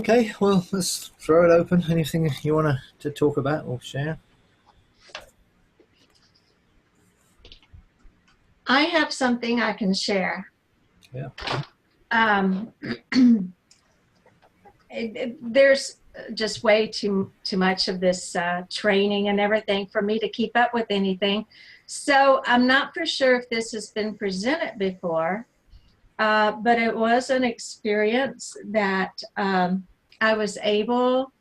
Okay, well, let's throw it open. Anything you want to talk about or share? I have something I can share. Yeah. Um, there's just way too much of this training and everything for me to keep up with anything. So I'm not for sure if this has been presented before, but it was an experience that I was able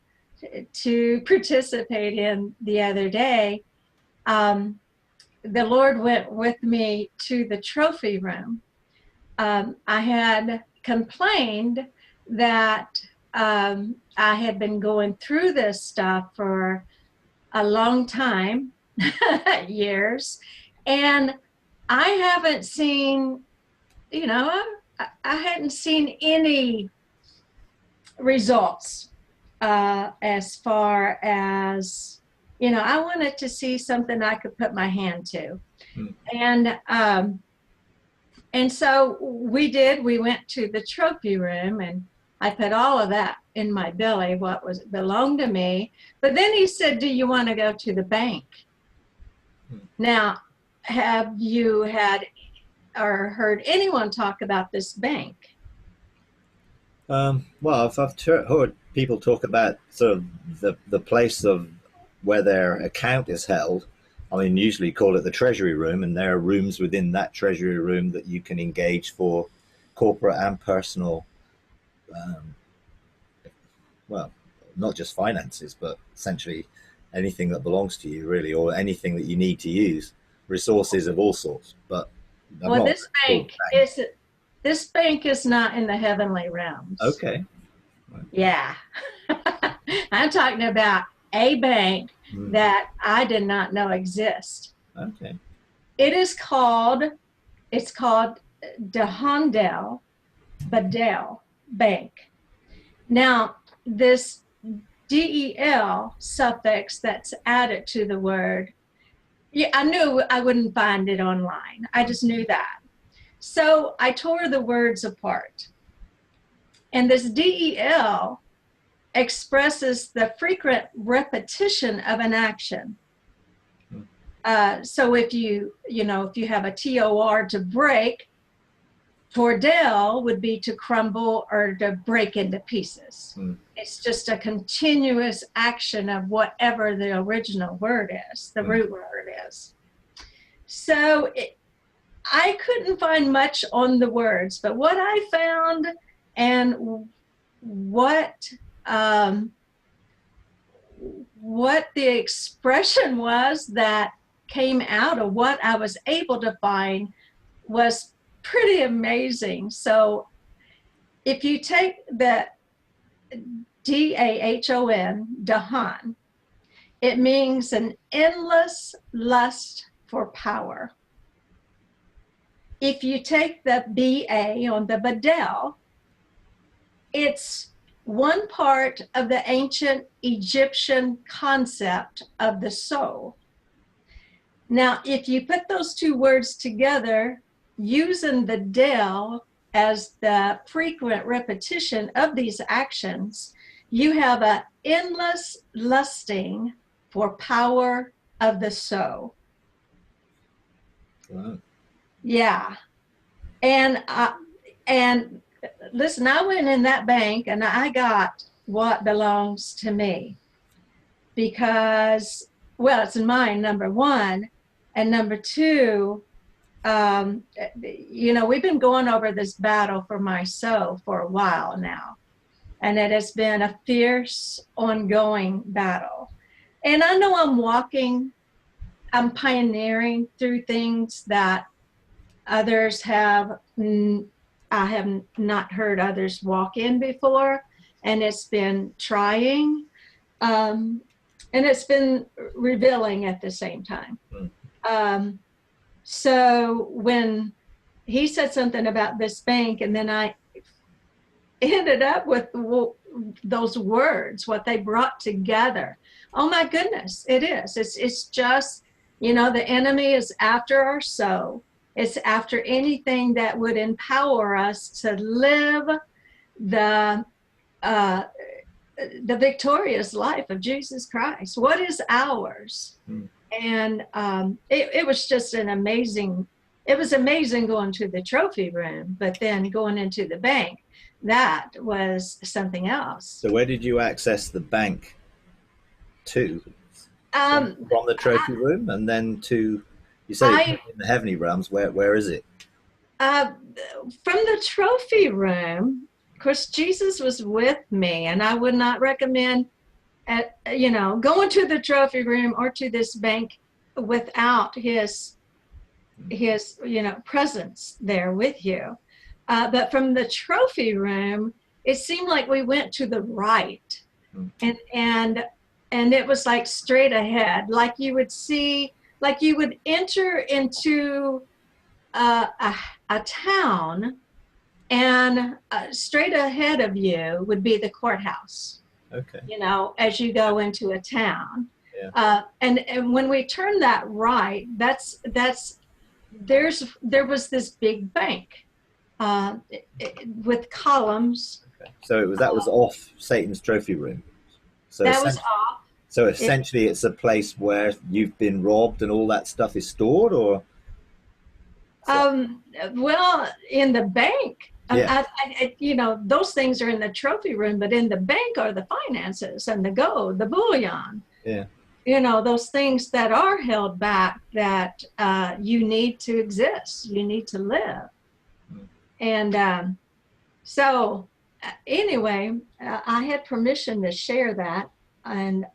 to participate in the other day. Um, the Lord went with me to the trophy room. I had complained that I had been going through this stuff for a long time, years, and I haven't seen, I hadn't seen any results as far as, I wanted to see something I could put my hand to. Mm. And so we went to the trophy room and I put all of that in my belly, what was belonged to me. But then he said, do you want to go to the bank? Mm. Now, have you had or heard anyone talk about this bank? Well, I've heard people talk about sort of the place of where their account is held. I mean, usually call it the treasury room, and there are rooms within that treasury room that you can engage for corporate and personal, um, well, not just finances, but essentially anything that belongs to you, really, or anything that you need to use, resources of all sorts. But I've Well, not this called bank bank. is this bank is not in the heavenly realms. Okay. Yeah. I'm talking about a bank Mm. that I did not know exist. Okay. It is called, it's called DeHondel Badel Bank. Now, this DEL suffix that's added to the word, yeah, I knew I wouldn't find it online. I just knew that. So I tore the words apart. And this DEL expresses the frequent repetition of an action. So if you have a TOR to break, tordel would be to crumble or to break into pieces. Mm. It's just a continuous action of whatever the original word is, the Mm. root word is. So I couldn't find much on the words, but what I found and what um, what the expression was that came out of what I was able to find was pretty amazing. So if you take the DAHON, Dahan, it means an endless lust for power. If you take the BA on the Badel, it's one part of the ancient Egyptian concept of the soul. Now, if you put those two words together, using the del as the frequent repetition of these actions, you have an endless lusting for power of the soul. Wow. Yeah. And and listen, I went in that bank and I got what belongs to me because, well, it's mine, number one. And number two, we've been going over this battle for my soul for a while now. And it has been a fierce, ongoing battle. And I know I'm pioneering through things that others have, I have not heard others walk in before. And it's been trying. And it's been revealing at the same time. Mm. So when he said something about this bank, and then I ended up with those words, what they brought together. Oh my goodness, it is. It's just, the enemy is after our soul. It's after anything that would empower us to live the the victorious life of Jesus Christ. What is ours? Mm. And it was just an amazing, it was amazing going to the trophy room, but then going into the bank, that was something else. So where did you access the bank to? Um, From the trophy room, and then to, you said it's I, in the heavenly realms. Where is it? uh, from the trophy room, of course, Jesus was with me, and I would not recommend, going to the trophy room or to this bank without his presence there with you. But from the trophy room, it seemed like we went to the right, Mm. and it was like straight ahead, like you would see, like you would enter into a town, and straight ahead of you would be the courthouse. Okay. As you go into a town. Yeah. And when we turn that right, there was this big bank with columns. Okay. So that was off Satan's trophy room. So That was off. So essentially, it's a place where you've been robbed and all that stuff is stored, or? Well, in the bank, Yeah. those things are in the trophy room, but in the bank are the finances and the gold, the bullion. Yeah. Those things that are held back that you need to exist, you need to live. Mm. And so anyway, I had permission to share that. And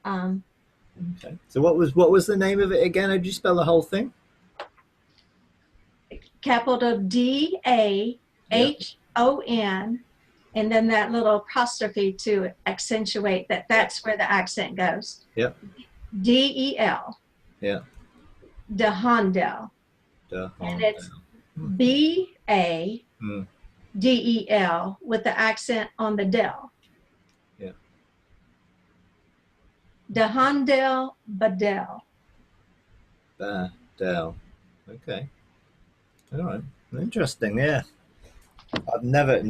Okay. So what was the name of it again? How did you spell the whole thing? capital DAHON, and then that little apostrophe to accentuate that. That's where the accent goes. Yeah. DEL. Yeah. DeHondel. And it's BADEL with the accent on the del. Yeah. DeHondel Badel. Badel. Okay. All right. Interesting. Yeah. I've never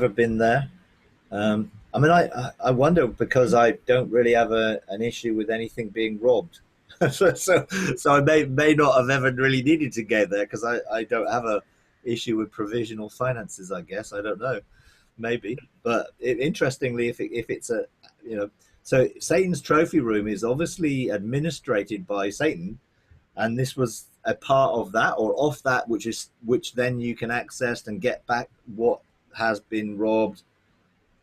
been there. I mean, I wonder, because I don't really have an issue with anything being robbed. so I may not have ever really needed to go there, because I don't have a issue with provisional finances, I guess. I don't know. Maybe. But interestingly, if it's a, so Satan's trophy room is obviously administrated by Satan, and this was a part of that, or off that, which then you can access and get back what has been robbed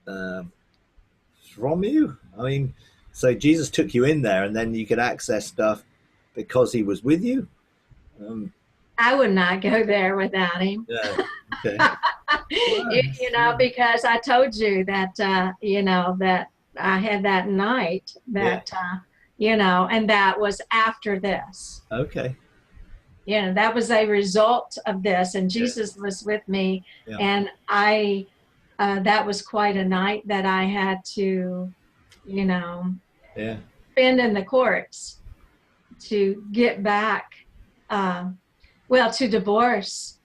from you. I mean, so Jesus took you in there, and then you could access stuff because he was with you. I would not go there without him. Yeah. Okay. Because I told you that that I had that night that and that was after this. Okay. That was a result of this, and Jesus was with me, and I that was quite a night that I had to spend in the courts to get back to divorce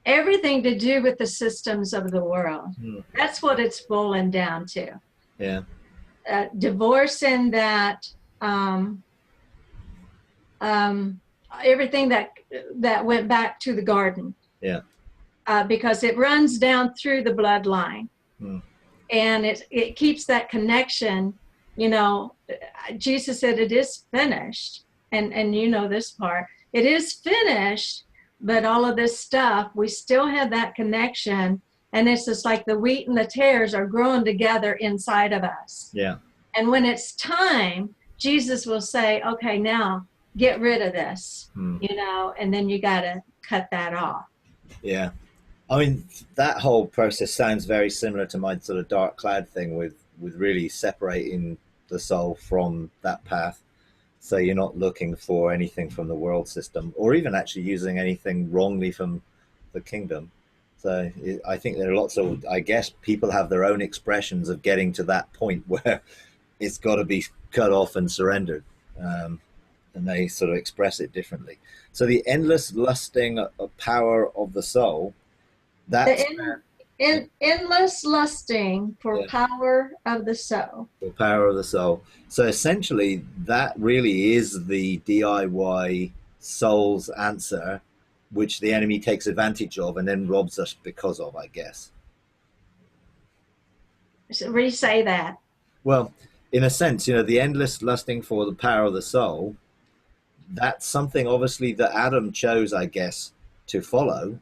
everything to do with the systems of the world. That's what it's boiling down to. Yeah. Divorcing that everything that went back to the garden. Yeah. Because it runs down through the bloodline. And it keeps that connection. Jesus said it is finished, and this part, it is finished, but all of this stuff, we still have that connection, and it's just like the wheat and the tares are growing together inside of us. Yeah. And when it's time, Jesus will say, okay, now get rid of this, and then you got to cut that off. Yeah. I mean, that whole process sounds very similar to my sort of dark cloud thing with really separating the soul from that path. So you're not looking for anything from the world system, or even actually using anything wrongly from the kingdom. So I think there are lots of, I guess people have their own expressions of getting to that point where it's got to be cut off and surrendered. and they sort of express it differently. So the endless lusting power of the soul, The that's where, yeah, endless lusting for yeah, power of the soul. the power of the soul. So essentially, that really is the DIY soul's answer, which the enemy takes advantage of and then robs us because of, I guess. So re-say that. Well, in a sense, the endless lusting for the power of the soul, that's something obviously that Adam chose, I guess, to follow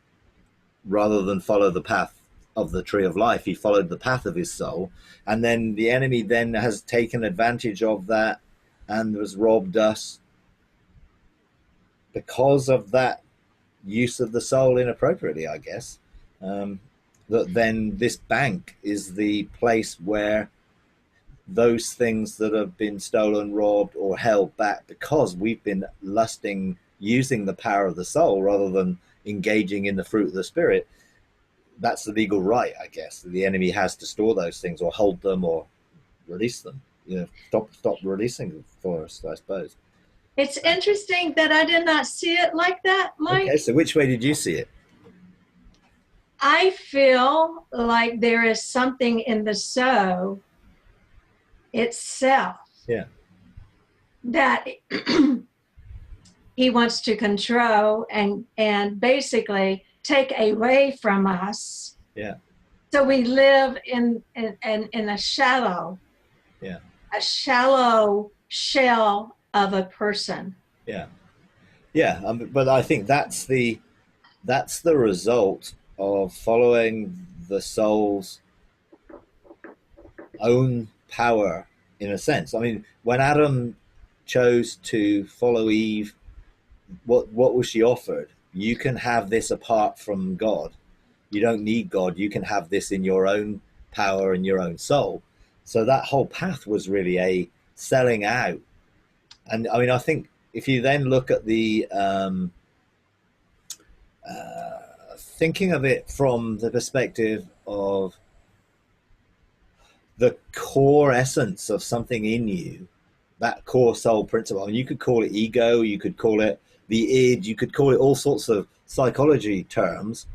rather than follow the path of the tree of life. He followed the path of his soul. And then the enemy then has taken advantage of that and has robbed us because of that use of the soul inappropriately, I guess. Um, that then this bank is the place where those things that have been stolen, robbed, or held back because we've been lusting, using the power of the soul rather than engaging in the fruit of the spirit. That's the legal right, I guess. The enemy has to store those things or hold them or release them. Stop releasing them for us, I suppose. It's interesting that I did not see it like that, Okay, Mike. so which way did you see it? I feel like there is something in the soul itself Yeah, that he wants to control and basically take away from us. yeah, So we live in yeah, a shallow shell of a person. yeah, yeah. But I think that's the result of following the soul's own power, in a sense. I mean, when Adam chose to follow Eve, what was she offered? You can have this apart from God. You don't need God. You can have this in your own power and your own soul. So that whole path was really a selling out. And I mean, I think if you then look at the thinking of it from the perspective of the core essence of something in you, that core soul principle. I mean, you could call it ego, you could call it the id, you could call it all sorts of psychology terms,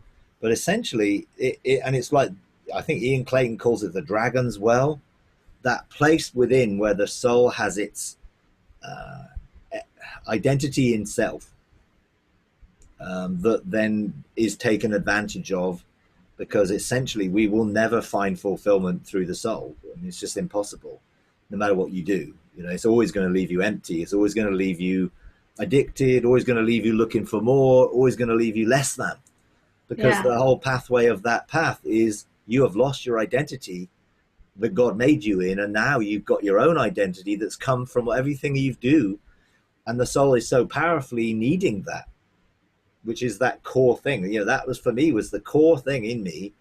but essentially, and it's like I think Ian Clayton calls it the dragon's well, that place within where the soul has its uh, identity in self, that then is taken advantage of because essentially we will never find fulfillment through the soul. I mean, it's just impossible, no matter what you do. It's always going to leave you empty. It's always going to leave you addicted, always going to leave you looking for more, always going to leave you less than. Because Yeah. the whole pathway of that path is you have lost your identity that God made you in, and now you've got your own identity that's come from everything you do. And the soul is so powerfully needing that, which is that core thing. That was for me was the core thing in me.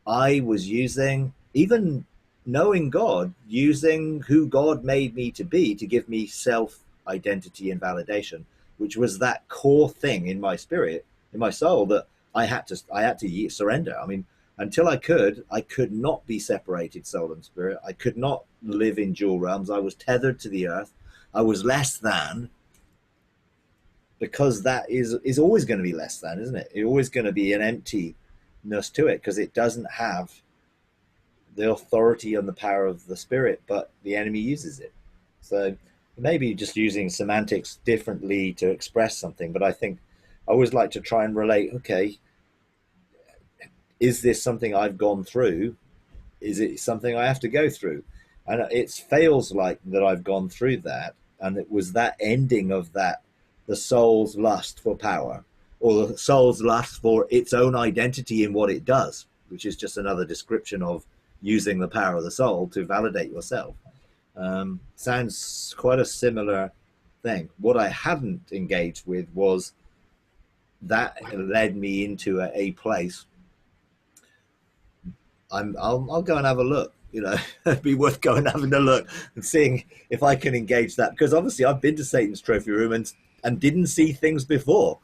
I was using, even knowing God, using who God made me to be to give me self identity and validation, which was that core thing in my spirit, in my soul that I had to surrender. I mean, until I could not be separated soul and spirit. I could not live in dual realms. I was tethered to the earth. I was less than, because that is always going to be less than, isn't it? It's always going to be an emptiness to it because it doesn't have the authority and the power of the spirit, but the enemy uses it. So maybe just using semantics differently to express something, but I think I always like to try and relate. Okay, is this something I've gone through? Is it something I have to go through? And it feels like that I've gone through that, and it was that ending of that, the soul's lust for power, or the soul's lust for its own identity in what it does, which is just another description of using the power of the soul to validate yourself. Sounds quite a similar thing. What I hadn't engaged with was that led me into a place. I'll go and have a look. It'd be worth going and having a look and seeing if I can engage that, because obviously I've been to Satan's trophy room and didn't see things before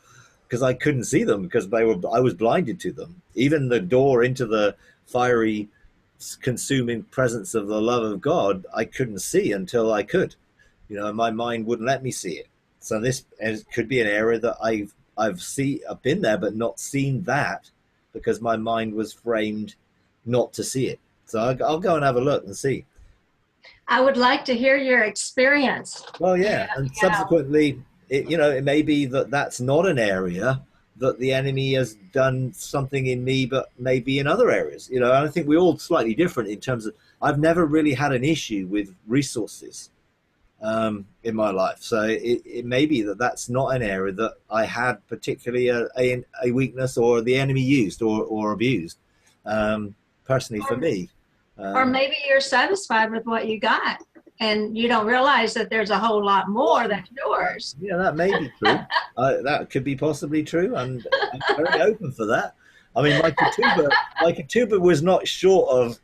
because I couldn't see them because I was blinded to them. Even the door into the fiery, consuming presence of the love of God, I couldn't see until I could. And my mind wouldn't let me see it. So this could be an area that I've been there but not seen that, because my mind was framed not to see it. So I'll go and have a look and see. I would like to hear your experience. Well, Yeah, yeah, and yeah. subsequently, it may be that that's not an area that the enemy has done something in me, but maybe in other areas. And I think we're all slightly different in terms of. I've never really had an issue with resources in my life, so it may be that that's not an area that I had particularly a weakness, or the enemy used or abused. Personally, for me. Or Um, maybe you're satisfied with what you got and you don't realize that there's a whole lot more that's yours. Yeah, that may be true. That could be possibly true, and I'm very open for that. I mean, my katuba was not short of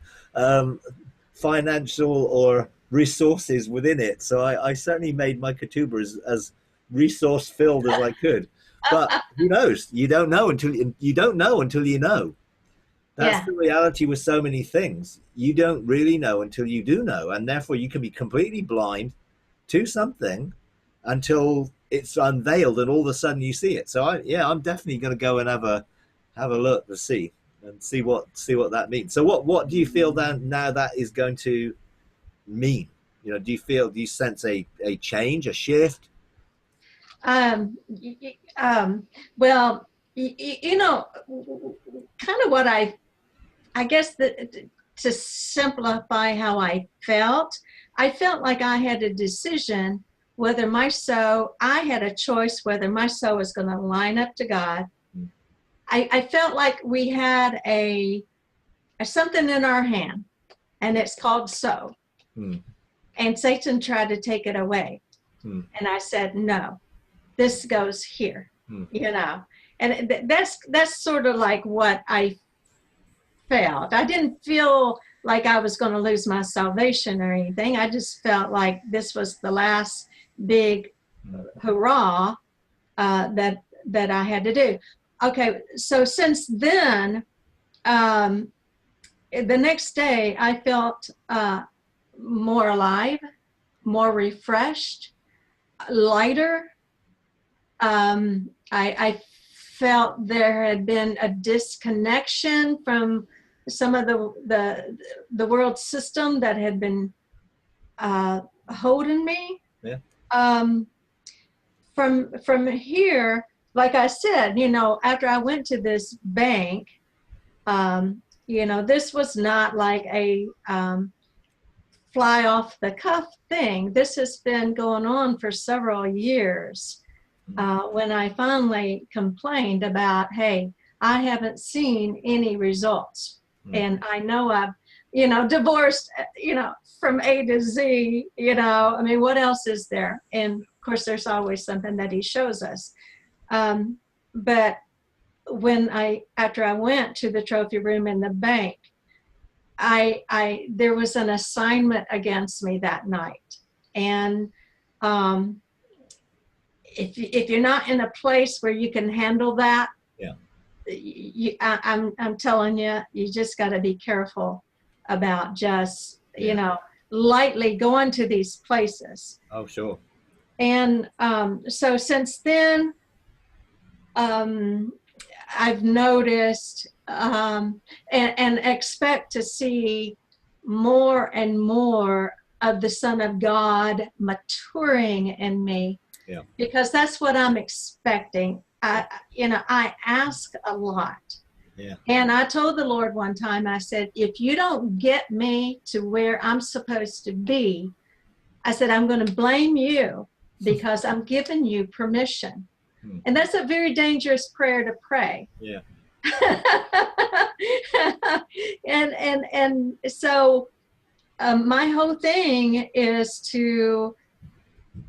financial or resources within it, so I certainly made my katuba as resource filled as I could. But who knows? You don't know until you know. That's Yeah. the reality with so many things. You don't really know until you do know, and therefore you can be completely blind to something until it's unveiled, and all of a sudden you see it. So I'm definitely going to go and have a look to see what that means. So what do you feel then now that is going to mean? Do you sense a change, a shift? Well, kind of what I guess that to simplify how I felt like I had a decision whether I had a choice whether my soul was going to line up to God. I felt like we had a something in our hand, and it's called soul. Hmm. And Satan tried to take it away. Hmm. And I said, no, this goes here, Hmm. And that's sort of like what I felt. I didn't feel like I was going to lose my salvation or anything. I just felt like this was the last big hurrah that I had to do. Okay, so since then, the next day I felt more alive, more refreshed, lighter. I felt there had been a disconnection from some of the world system that had been holding me. Yeah. From here, like I said, after I went to this bank, this was not like a fly off the cuff thing. This has been going on for several years. When I finally complained about, hey, I haven't seen any results. And I know I've, divorced, from A to Z, I mean, what else is there? And of course, there's always something that he shows us. But after I went to the trophy room in the bank, there was an assignment against me that night. And if you're not in a place where you can handle that, I'm telling you, you just got to be careful about just, lightly going to these places. Oh, sure. And so since then, I've noticed and expect to see more and more of the Son of God maturing in me. Yeah. Because that's what I'm expecting. I ask a lot. Yeah. And I told the Lord one time, I said, if you don't get me to where I'm supposed to be, I said, I'm going to blame you because I'm giving you permission. And that's a very dangerous prayer to pray. Yeah. and so my whole thing is to,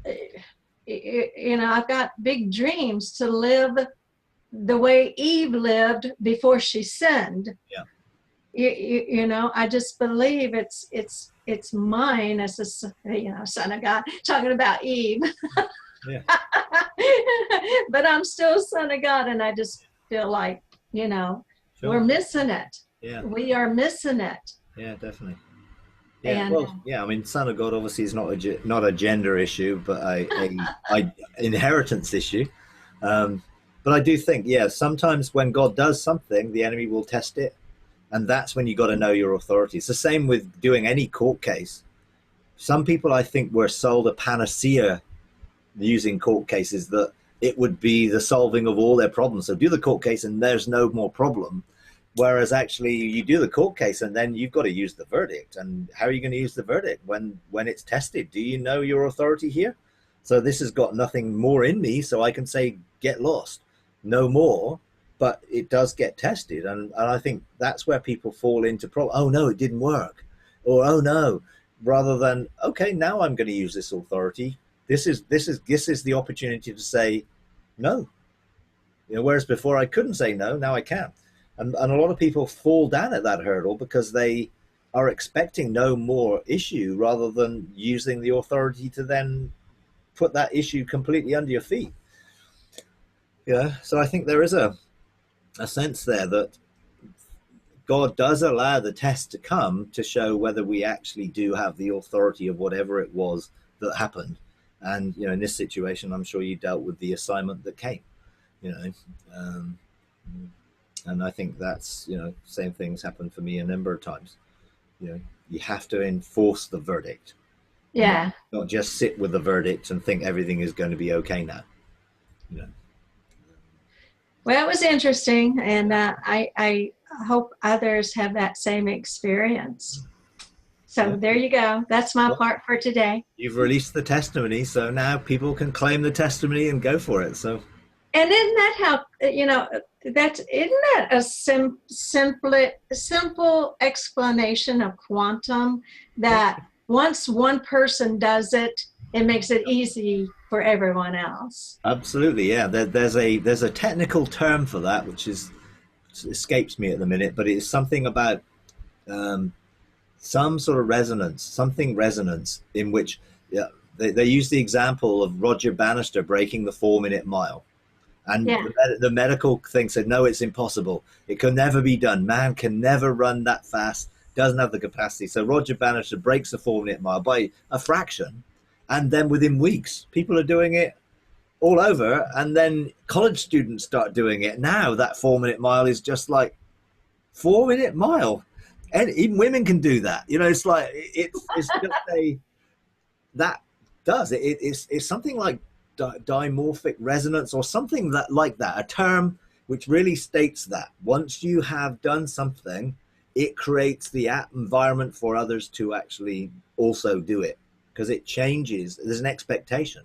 I've got big dreams to live the way Eve lived before she sinned. Yeah. I just believe it's mine as a son of God. Talking about Eve. Yeah. But I'm still son of God, and I just feel like Sure. we're missing it. Yeah. We are missing it. Yeah, definitely. Yeah, well, yeah. I mean, Son of God obviously is not a gender issue, but a inheritance issue. Um, but I do think, yeah, sometimes when God does something, the enemy will test it, and that's when you got to know your authority. It's the same with doing any court case. Some people, I think, were sold a panacea using court cases that it would be the solving of all their problems. So do the court case, and there's no more problem. Whereas actually you do the court case and then you've got to use the verdict. And how are you going to use the verdict when it's tested? Do you know your authority here? So this has got nothing more in me, so I can say get lost, no more. But it does get tested, and I think that's where people fall into problem. Oh no, it didn't work, or oh no, rather than okay, now I'm going to use this authority. This is the opportunity to say no. Whereas before I couldn't say no, now I can. And a lot of people fall down at that hurdle because they are expecting no more issue rather than using the authority to then put that issue completely under your feet. Yeah. So I think there is a sense there that God does allow the test to come to show whether we actually do have the authority of whatever it was that happened. And, in this situation, I'm sure you dealt with the assignment that came, um, and I think that's, same things happened for me a number of times. You have to enforce the verdict. Yeah. Not just sit with the verdict and think everything is going to be okay now. Well, it was interesting, and I hope others have that same experience. So there you go. That's my part for today. You've released the testimony, so now people can claim the testimony and go for it. So. And isn't that how, isn't that a simple explanation of quantum, that once one person does it, it makes it easy for everyone else? Absolutely, yeah. There's a technical term for that, which escapes me at the minute, but it's something about some sort of resonance in which they use the example of Roger Bannister breaking the 4-minute mile. And the medical thing said, no, it's impossible. It can never be done. Man can never run that fast, doesn't have the capacity. So Roger Bannister breaks the 4-minute mile by a fraction. And then within weeks, people are doing it all over. And then college students start doing it. Now that 4-minute mile is just like 4-minute mile. And even women can do that. It's like, it's just it's something like dimorphic resonance or something like that, a term which really states that once you have done something, it creates the environment for others to actually also do it, because it changes. There's an expectation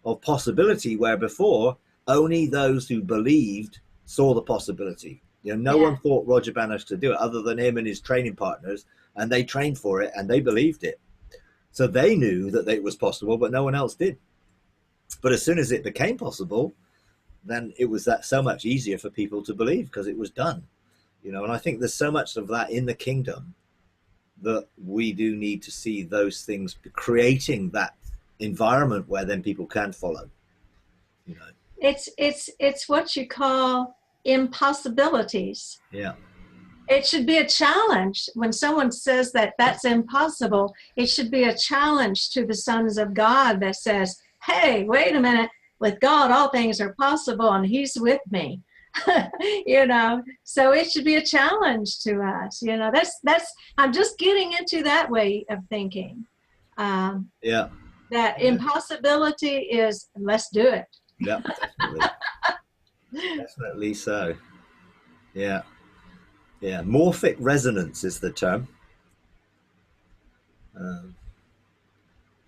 of possibility where before only those who believed saw the possibility. No one thought Roger Bannister to do it other than him and his training partners, and they trained for it and they believed it. So they knew that it was possible, but no one else did. But as soon as it became possible, then it was so much easier for people to believe because it was done. And I think there's so much of that in the kingdom that we do need to see those things creating that environment where then people can follow. It's what you call impossibilities. Yeah. It should be a challenge. When someone says that that's impossible, it should be a challenge to the sons of God that says, hey, wait a minute, with God, all things are possible and he's with me. So it should be a challenge to us. I'm just getting into that way of thinking. That impossibility is, let's do it. Yeah, definitely. Definitely so. Yeah. Yeah. Morphic resonance is the term.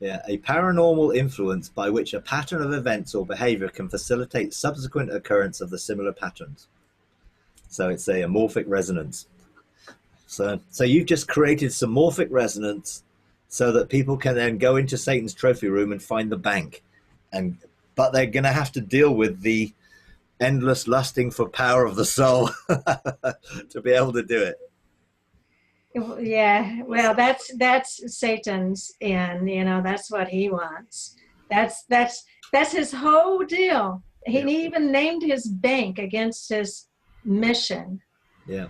A paranormal influence by which a pattern of events or behavior can facilitate subsequent occurrence of the similar patterns. So it's a morphic resonance. So you've just created some morphic resonance so that people can then go into Satan's trophy room and find the bank. But they're going to have to deal with the endless lusting for power of the soul to be able to do it. Yeah, well, that's Satan's end. That's what he wants. That's his whole deal. He even named his bank against his mission. Yeah.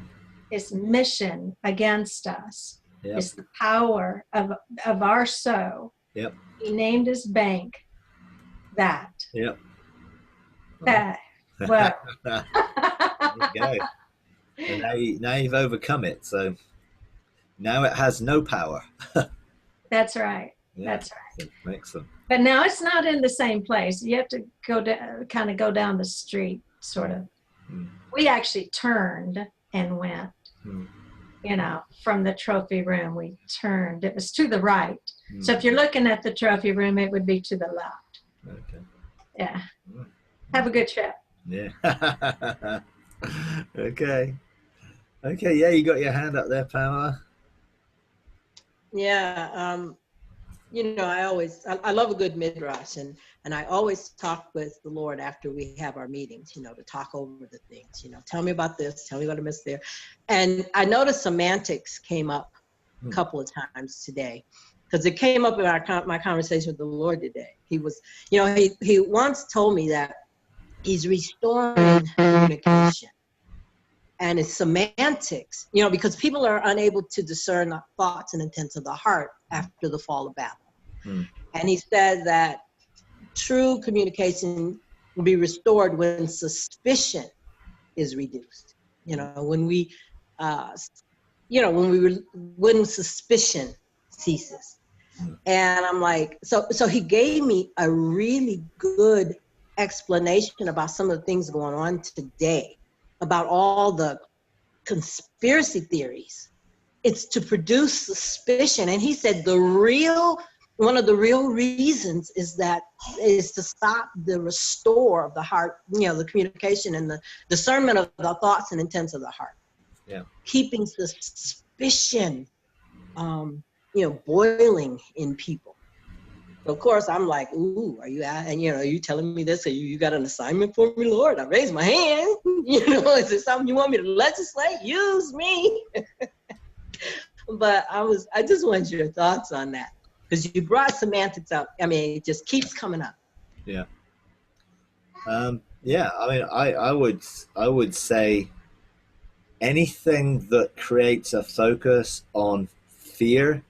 His mission against us. Yep. It's the power of our soul. Yep. He named his bank that. Yep. That. Well. There you go. And now you've overcome it. So now it has no power. That's right. Yeah. That's right. Excellent. But now it's not in the same place. You have to go kind of go down the street, sort of. Mm. We actually turned and went, from the trophy room. We turned. It was to the right. Mm. So if you're looking at the trophy room, it would be to the left. Okay. Yeah. Have a good trip. Yeah. Okay. Okay. Yeah, you got your hand up there, Pamela. Yeah. I love a good midrash, and I always talk with the Lord after we have our meetings, to talk over the things, tell me about this, tell me what I missed there. And I noticed semantics came up a couple of times today, because it came up in my conversation with the Lord today. He was, he once told me that he's restoring communication. And it's semantics, because people are unable to discern the thoughts and intents of the heart after the fall of Babel. And he said that true communication will be restored when suspicion is reduced. When suspicion ceases. And I'm like, so he gave me a really good explanation about some of the things going on today, about all the conspiracy theories. It's to produce suspicion. And he said one of the real reasons is to stop the restore of the heart, the communication and the discernment of the thoughts and intents of the heart. Yeah. Keeping the suspicion, boiling in people. Of course, I'm like, ooh, are you out? And, are you telling me this? Or you got an assignment for me, Lord? I raised my hand. Is it something you want me to legislate? Use me. But I just want your thoughts on that, because you brought semantics up. I mean, it just keeps coming up. Yeah. Yeah. I mean, I would say anything that creates a focus on fear,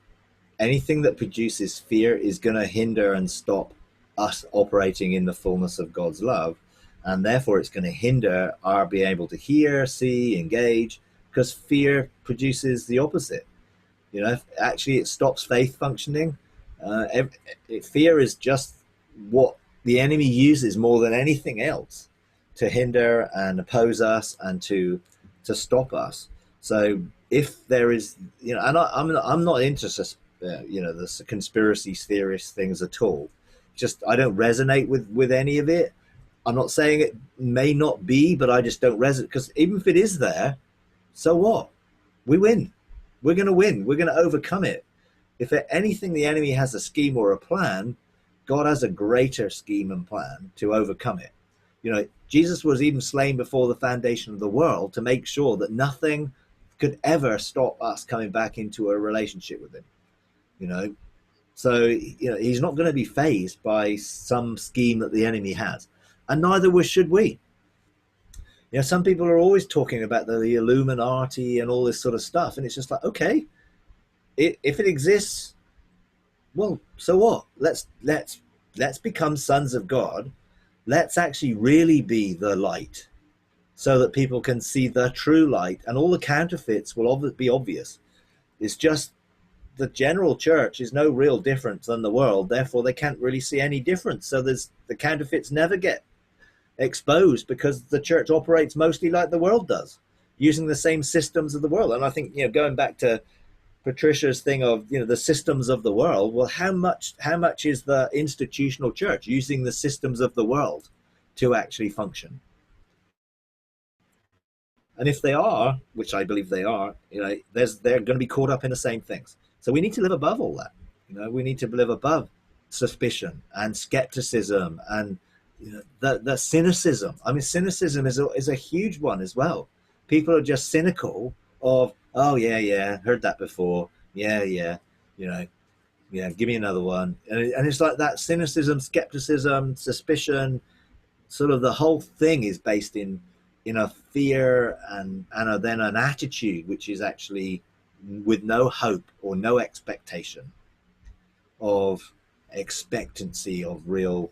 anything that produces fear is going to hinder and stop us operating in the fullness of God's love. And therefore it's going to hinder our being able to hear, see, engage, because fear produces the opposite. Actually it stops faith functioning. Fear is just what the enemy uses more than anything else to hinder and oppose us and to stop us. So if there is, and I'm not into the conspiracy theorist things at all. Just I don't resonate with any of it. I'm not saying it may not be, but I just don't resonate, because even if it is there, so what? We win. We're going to win. We're going to overcome it. If anything, the enemy has a scheme or a plan, God has a greater scheme and plan to overcome it. Jesus was even slain before the foundation of the world to make sure that nothing could ever stop us coming back into a relationship with him. So he's not going to be fazed by some scheme that the enemy has, and neither should we. Some people are always talking about the Illuminati and all this sort of stuff, and it's just like, okay, if it exists, well, so what? Let's become sons of God. Let's actually really be the light, so that people can see the true light, and all the counterfeits will be obvious. It's just the general church is no real different than the world, therefore they can't really see any difference. So the counterfeits never get exposed, because the church operates mostly like the world does, using the same systems of the world. And I think, going back to Patricia's thing of, the systems of the world, well, how much is the institutional church using the systems of the world to actually function? And if they are, which I believe they are, they're going to be caught up in the same things. So we need to live above all that. We need to live above suspicion and skepticism and the cynicism. I mean, cynicism is a huge one as well. People are just cynical of, oh yeah, heard that before. Yeah, give me another one. And it's like that cynicism, skepticism, suspicion, sort of the whole thing is based in a fear and then an attitude which is actually with no hope or no expectation of expectancy of real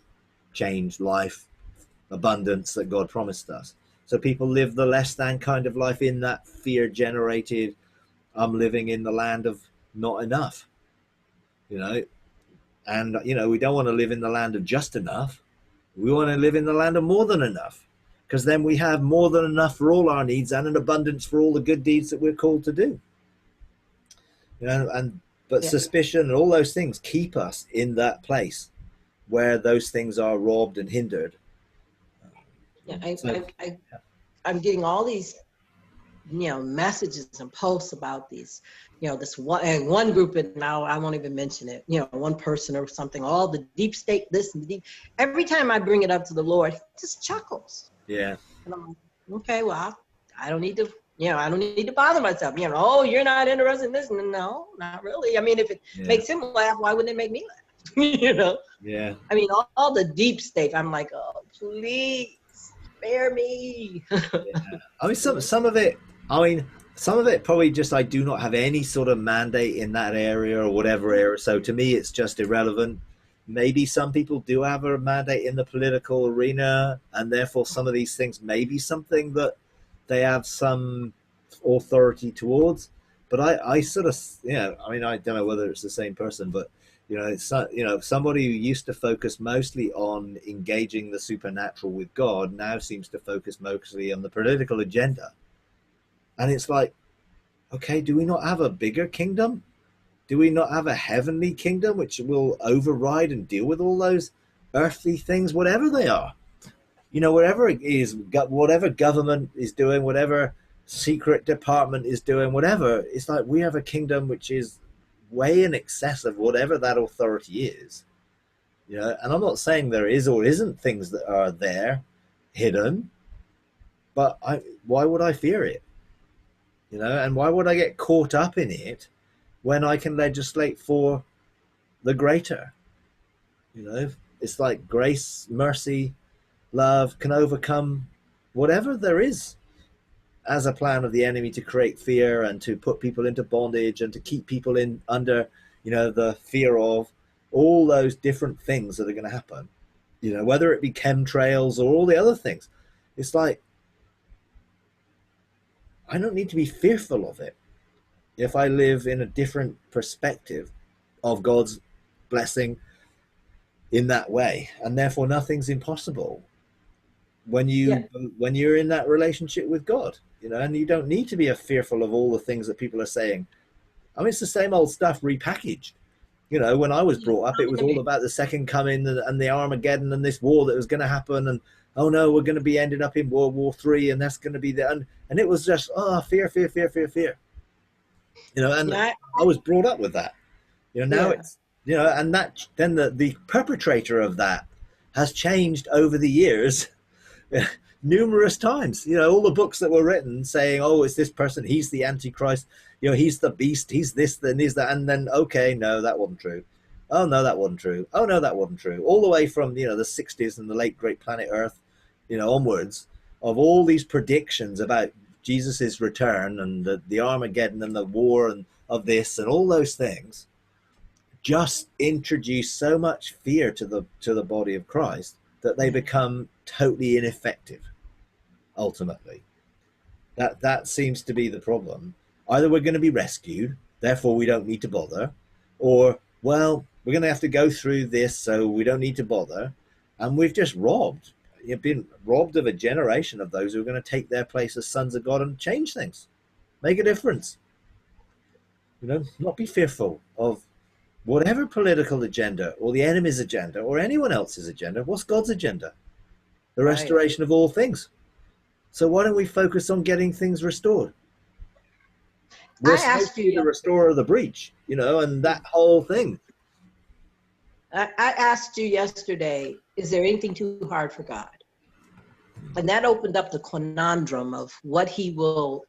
change, life, abundance that God promised us. So people live the less than kind of life in that fear generated, I'm living in the land of not enough, you know. And, you know, we don't want to live in the land of just enough. We want to live in the land of more than enough, because then we have more than enough for all our needs and an abundance for all the good deeds that we're called to do. You know, and but Yeah. suspicion and all those things keep us in that place where those things are robbed and hindered. Yeah, So, I'm getting all these, messages and posts about these, this one group, and now I won't even mention it, one person or something, all the deep state, this and the deep. Every time I bring it up to the Lord, he just chuckles. yeah. And I'm like, okay, well, I don't need to, I don't need to bother myself. Oh, you're not interested in this? No, not really. I mean, if it makes him laugh, why wouldn't it make me laugh? Yeah. I mean, all the deep state, I'm like, oh, please spare me. Yeah. I mean, some of it. I mean, some of it probably just I do not have any sort of mandate in that area or whatever area. So to me, it's just irrelevant. Maybe some people do have a mandate in the political arena, and therefore some of these things may be something that they have some authority towards. But I sort of, I mean, I don't know whether it's the same person, but it's somebody who used to focus mostly on engaging the supernatural with God now seems to focus mostly on the political agenda. And it's like, okay, do we not have a bigger kingdom? Do we not have a heavenly kingdom which will override and deal with all those earthly things, whatever they are? Wherever it is, whatever government is doing, whatever secret department is doing, whatever, it's like we have a kingdom which is way in excess of whatever that authority is. And I'm not saying there is or isn't things that are there hidden, but why would I fear it? And why would I get caught up in it when I can legislate for the greater? It's like grace, mercy, love can overcome whatever there is as a plan of the enemy to create fear and to put people into bondage and to keep people in under, the fear of all those different things that are going to happen, whether it be chemtrails or all the other things. It's like, I don't need to be fearful of it if I live in a different perspective of God's blessing in that way, and therefore nothing's impossible when you're in that relationship with God, and you don't need to be fearful of all the things that people are saying. I mean, it's the same old stuff repackaged. When I was brought up, it was all about the second coming and the Armageddon and this war that was going to happen, and oh no, we're going to be ended up in World War III, and that's going to be and it was just fear. And I was brought up with that. Now it's and that then the perpetrator of that has changed over the years numerous times. All the books that were written saying, oh, it's this person, he's the Antichrist, he's the beast, he's this, then he's that, and then okay, no, that wasn't true. Oh no, that wasn't true. Oh no, that wasn't true. All the way from the 60s and the late great planet Earth, onwards, of all these predictions about Jesus's return and the Armageddon and the war and of this and all those things, just introduce so much fear to the body of Christ that they become totally ineffective. Ultimately, that seems to be the problem. Either we're going to be rescued, therefore we don't need to bother, or well, we're going to have to go through this, so we don't need to bother, and we've just been robbed of a generation of those who are going to take their place as sons of God and change things, make a difference. Not be fearful of whatever political agenda or the enemy's agenda or anyone else's agenda. What's God's agenda? The restoration of all things. So why don't we focus on getting things restored? We're supposed to be the restorer of the breach, and that whole thing. I asked you yesterday, is there anything too hard for God? And that opened up the conundrum of what he will,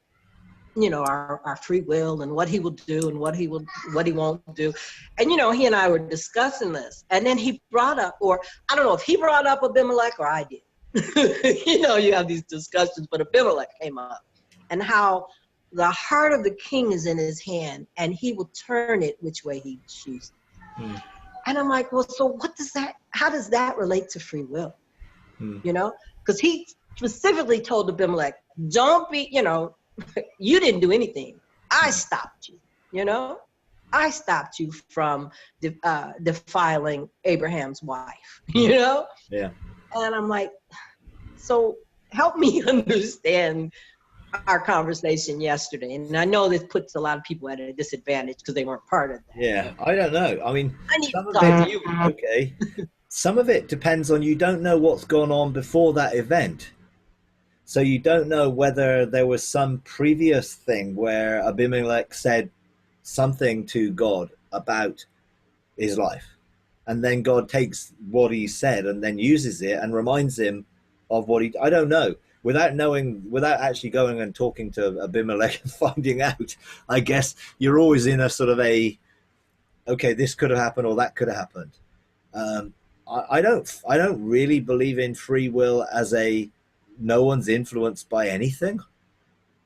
our free will, and what he will do and what he won't do. And, he and I were discussing this. And then he brought up, or I don't know if he brought up Abimelech or I did. You have these discussions, but Abimelech came up. And how the heart of the king is in his hand, and he will turn it which way he chooses. Mm. And I'm like, well, so how does that relate to free will? Mm. You know, because he specifically told Abimelech, don't be, you didn't do anything. I stopped you, I stopped you from defiling Abraham's wife, Yeah. And I'm like, so help me understand our conversation yesterday. And I know this puts a lot of people at a disadvantage because they weren't part of that. Yeah, I don't know. I mean, I need to some of talk it, to you. okay. Some of it depends on, you don't know what's gone on before that event. So you don't know whether there was some previous thing where Abimelech said something to God about his life. And then God takes what he said and then uses it and reminds him of what I don't know. Without actually going and talking to Abimelech and finding out, I guess you're always in a sort of okay, this could have happened or that could have happened. I don't really believe in free will as no one's influenced by anything,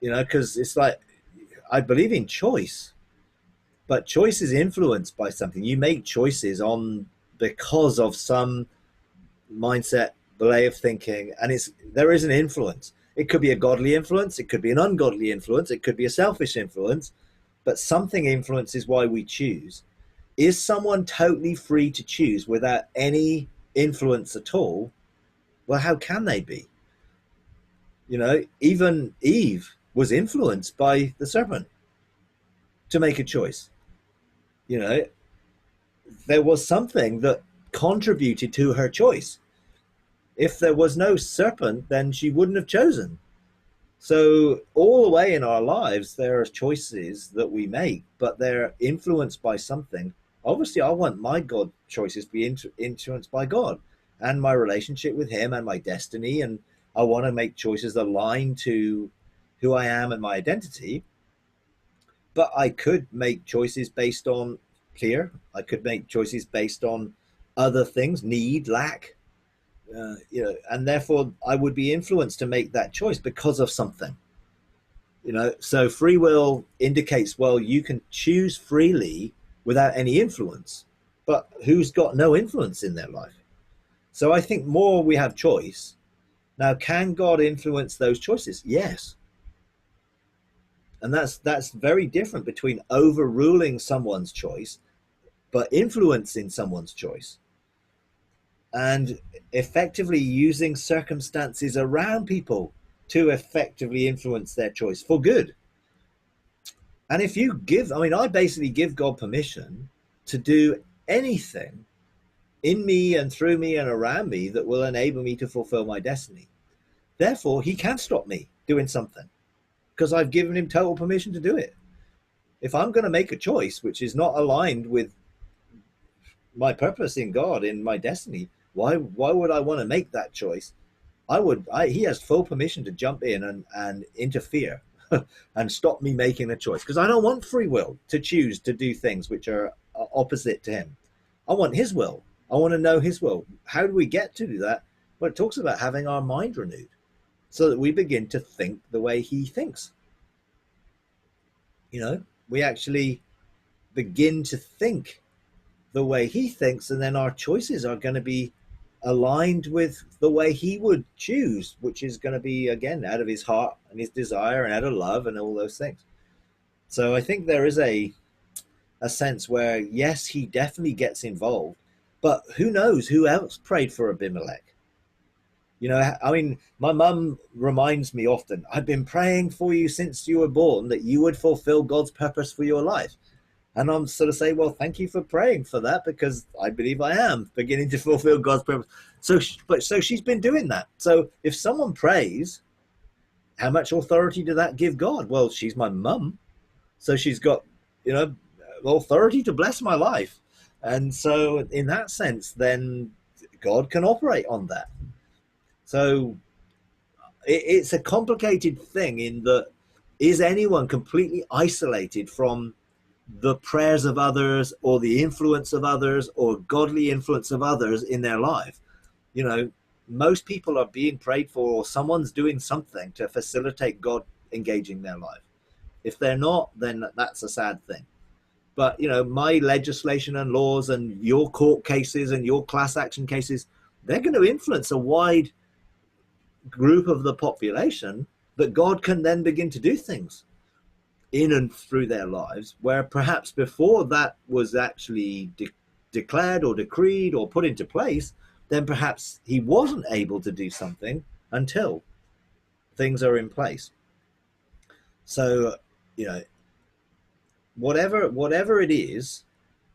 because it's like, I believe in choice, but choice is influenced by something. You make choices because of some mindset, way of thinking, and there is an influence. It could be a godly influence, it could be an ungodly influence, it could be a selfish influence, but something influences why we choose. Is someone totally free to choose without any influence at all? Well, how can they be? Even Eve was influenced by the serpent to make a choice. There was something that contributed to her choice. If there was no serpent, then she wouldn't have chosen. So all the way in our lives, there are choices that we make, but they're influenced by something. Obviously, I want my God choices to be influenced by God and my relationship with him and my destiny. And I want to make choices aligned to who I am and my identity. But I could make choices based on fear. I could make choices based on other things, need, lack, and therefore I would be influenced to make that choice because of something. So free will indicates, well, you can choose freely without any influence, but who's got no influence in their life? So I think more we have choice. Now, can God influence those choices? Yes. And that's very different between overruling someone's choice, but influencing someone's choice, and effectively using circumstances around people to effectively influence their choice for good. And if you I basically give God permission to do anything in me and through me and around me that will enable me to fulfill my destiny. Therefore, he can stop me doing something because I've given him total permission to do it. If I'm going to make a choice which is not aligned with my purpose in God, in my destiny, why would I want to make that choice? He has full permission to jump in and interfere and stop me making a choice, because I don't want free will to choose to do things which are opposite to him. I want his will. I want to know his will. How do we get to do that? Well, it talks about having our mind renewed so that we begin to think the way he thinks. We actually begin to think the way he thinks, and then our choices are going to be aligned with the way he would choose, which is going to be, again, out of his heart and his desire and out of love and all those things. So I think there is a sense where, yes, he definitely gets involved, but who knows who else prayed for Abimelech? My mum reminds me often, I've been praying for you since you were born, that you would fulfill God's purpose for your life. And I'm sort of saying, well, thank you for praying for that, because I believe I am beginning to fulfill God's purpose. So she's been doing that. So if someone prays, how much authority does that give God? Well, she's my mum, so she's got, authority to bless my life. And so in that sense, then God can operate on that. So it's a complicated thing in that, is anyone completely isolated from the prayers of others or the influence of others or godly influence of others in their life? Most people are being prayed for, or someone's doing something to facilitate God engaging their life. If they're not, then that's a sad thing. But, you know, my legislation and laws and your court cases and your class action cases, they're going to influence a wide group of the population that God can then begin to do things in and through their lives, where perhaps before that was actually declared or decreed or put into place, then perhaps he wasn't able to do something until things are in place. So, you know, whatever it is,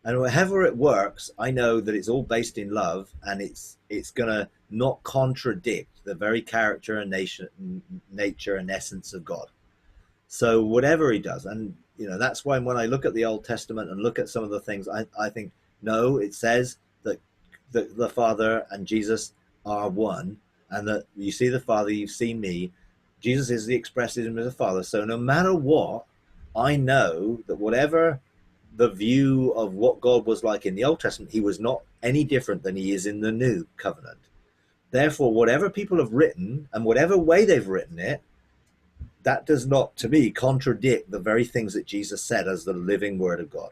and however it works, I know that it's all based in love, and it's gonna not contradict the very character and nature and essence of God. So whatever he does, and you know, that's why when I look at the Old Testament and look at some of the things, I think, no, it says that the Father and Jesus are one, and that you see the Father, you've seen me. Jesus is the express image of the Father. So no matter what, I know that whatever the view of what God was like in the Old Testament, he was not any different than he is in the New Covenant. Therefore, whatever people have written and whatever way they've written it, that does not, to me, contradict the very things that Jesus said as the living Word of God.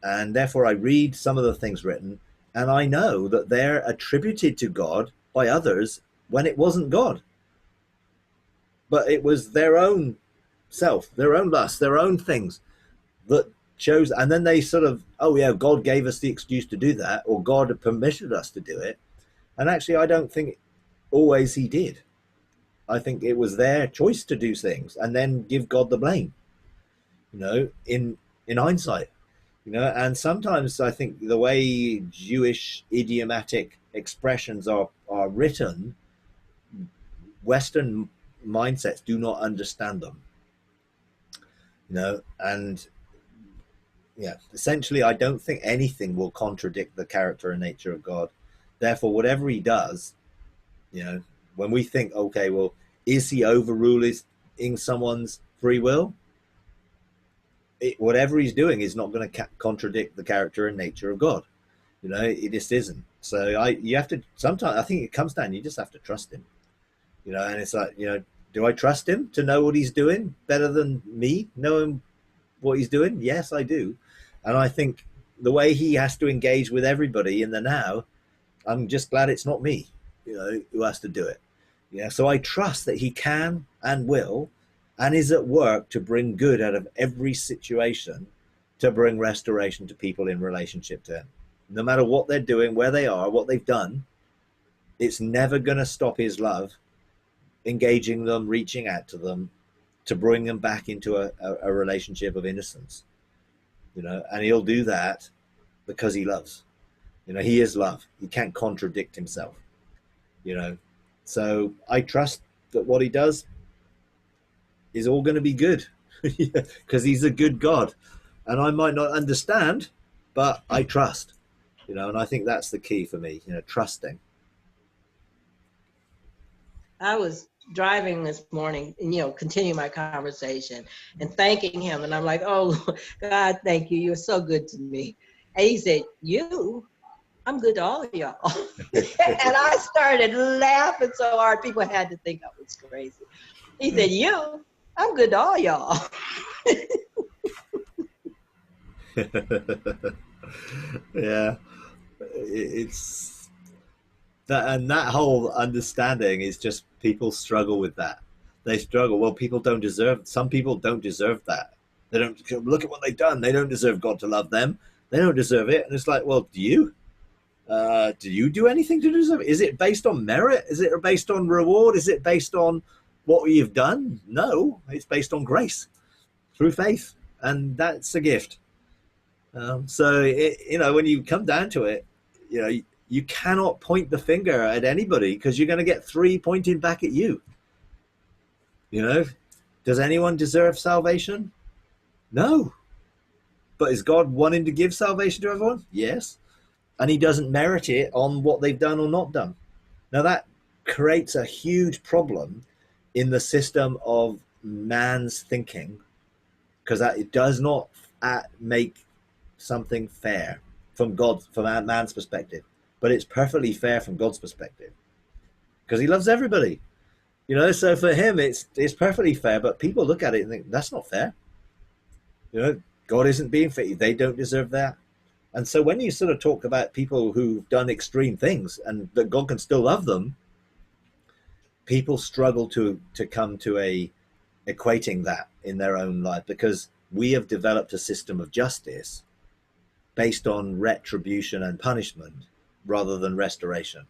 And therefore, I read some of the things written, and I know that they're attributed to God by others when it wasn't God. But it was their own self, their own lust, their own things that chose. And then they sort of, oh yeah, God gave us the excuse to do that, or God had permitted us to do it. And actually, I don't think always he did. I think it was their choice to do things and then give God the blame, you know, in hindsight, you know. And sometimes I think the way Jewish idiomatic expressions are written, Western mindsets do not understand them, you know. And yeah, essentially, I don't think anything will contradict the character and nature of God. Therefore, whatever he does, you know, when we think, okay, well, is he overruling someone's free will? Whatever he's doing is not going to contradict the character and nature of God. You know, it just isn't. So you have to, sometimes I think it comes down, you just have to trust him. You know, and it's like, you know, do I trust him to know what he's doing better than me knowing what he's doing? Yes, I do. And I think the way he has to engage with everybody in the now, I'm just glad it's not me, you know, who has to do it. Yeah, so I trust that he can and will and is at work to bring good out of every situation, to bring restoration to people in relationship to him. No matter what they're doing, where they are, what they've done, it's never going to stop his love engaging them, reaching out to them, to bring them back into a relationship of innocence. You know, and he'll do that because he loves. You know, he is love. He can't contradict himself, you know. So I trust that what he does is all going to be good, because he's a good God. And I might not understand, but I trust, you know, and I think that's the key for me, you know, trusting. I was driving this morning and, you know, continue my conversation and thanking him. And I'm like, oh, God, thank you. You're so good to me. And he said, I'm good to all of y'all. And I started laughing so hard, people had to think I was crazy. He said, I'm good to all y'all. Yeah, it's that, and that whole understanding is just, people struggle with that. They struggle. Well, some people don't deserve that. They don't, look at what they've done. They don't deserve God to love them. They don't deserve it. And it's like, well, do you? Do you do anything to deserve it? Is it based on merit? Is it based on reward? Is it based on what you've done? No, it's based on grace through faith, and that's a gift. So you know, when you come down to it, you know, you cannot point the finger at anybody, because you're going to get three pointing back at you. You know, does anyone deserve salvation? No. But is God wanting to give salvation to everyone? Yes. And he doesn't merit it on what they've done or not done. Now that creates a huge problem in the system of man's thinking, because it does not make something fair from man's perspective, but it's perfectly fair from God's perspective, because he loves everybody. You know, so for him, it's perfectly fair. But people look at it and think that's not fair. You know, God isn't being fair. They don't deserve that. And so when you sort of talk about people who've done extreme things and that God can still love them, people struggle to come to a equating that in their own life, because we have developed a system of justice based on retribution and punishment rather than restoration.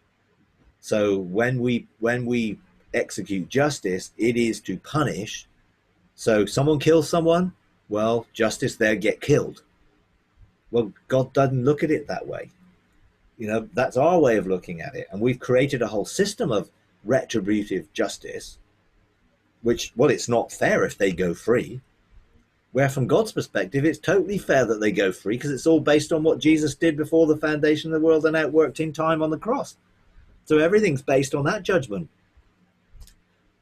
So when we execute justice, it is to punish. So someone kills someone, well, justice there, get killed. Well, God doesn't look at it that way. You know, that's our way of looking at it. And we've created a whole system of retributive justice, which, well, it's not fair if they go free. Where from God's perspective, it's totally fair that they go free, because it's all based on what Jesus did before the foundation of the world and outworked in time on the cross. So everything's based on that judgment.